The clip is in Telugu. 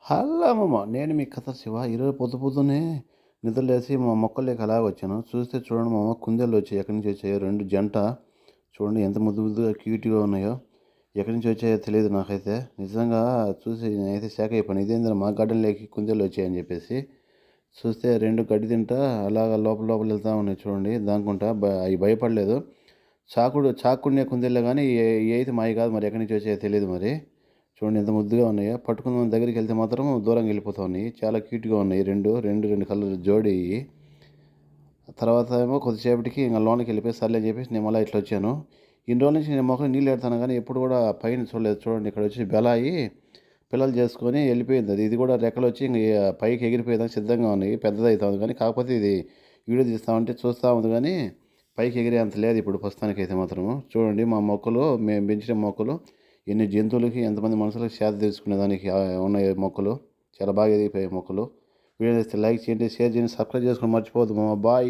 హలో అమ్మమ్మ. నేను మీ కథ శివ. ఈరోజు పొద్దున్నే నిద్రలేసి మా మొక్కల్లోకి అలాగ వచ్చాను. చూస్తే చూడండి మామ, కుందేళ్ళు వచ్చాయి. ఎక్కడి నుంచి వచ్చాయో 2 జంట. చూడండి ఎంత ముద్దు ముద్దుగా క్యూట్‌గా ఉన్నాయో. ఎక్కడి నుంచి వచ్చాయో తెలీదు నాకైతే. నిజంగా చూసి నేనైతే షాక్ అయిపోయాను. ఇదేందిరా మా గార్డెన్‌లోకి కుందేళ్ళు వచ్చాయని చెప్పేసి. చూస్తే 2 గడ్డి తింటా అలాగా లోపల లోపల వెళ్తా ఉన్నాయి చూడండి. దాక్కుంటా అయి భయపడలేదు. చాకుకునే కుందేళ్ళే గానీ ఇయైతే మాయి కాదు. మరి ఎక్కడి నుంచి వచ్చాయో తెలీదు మరి. చూడండి ఎంత ముద్దుగా ఉన్నాయో. పట్టుకుందాం దగ్గరికెళ్తే మాత్రం దూరంగా వెళ్ళిపోతా ఉన్నాయి. చాలా క్యూట్‌గా ఉన్నాయి 2 కలర్ జోడీ ఇయి. తర్వాత ఏమో కొద్దిసేపటికి ఇంక లోనకెళ్ళిపోయి సర్లే అని చెప్పేసి నేను మళ్ళా ఇట్లొచ్చాను. ఇన్ని రోజుల నుంచి నేను మొఖం నీళ్ళు ఎడతాను గానీ ఎప్పుడు కూడా పైన చూడలేదు. చూడండి ఇక్కడొచ్చి బెలాయి పిల్లలు చేసుకొని వెళ్ళిపోయిందది. ఇది కూడా రెక్కలొచ్చి ఇంక పైకి ఎగిరిపోయేదానికి సిద్ధంగా ఉన్నాయి. పెద్దదయితా ఉంది కానీ కాకపోతే ఇది వీడియో తీస్తా ఉంటే చూస్తా ఉంది గానీ పైకి ఎగిరేంత లేదు ఇప్పుడు ప్రస్తుతానికైతే మాత్రము. చూడండి మా మొక్కలు, మేము పెంచిన మొక్కలు ఎన్ని జంతువులకి, ఎంతమంది మనుషులకి సేద తీర్చుకునేదానికి ఉన్నాయి మొక్కలు. చాలా బాగా ఎదిగిపోయాయి మొక్కలు. వీడియో నచ్చితే లైక్ చేయండి, షేర్ చేయండి, సబ్స్క్రైబ్ చేసుకోవడం మర్చిపోవద్దు మామ. బాయ్.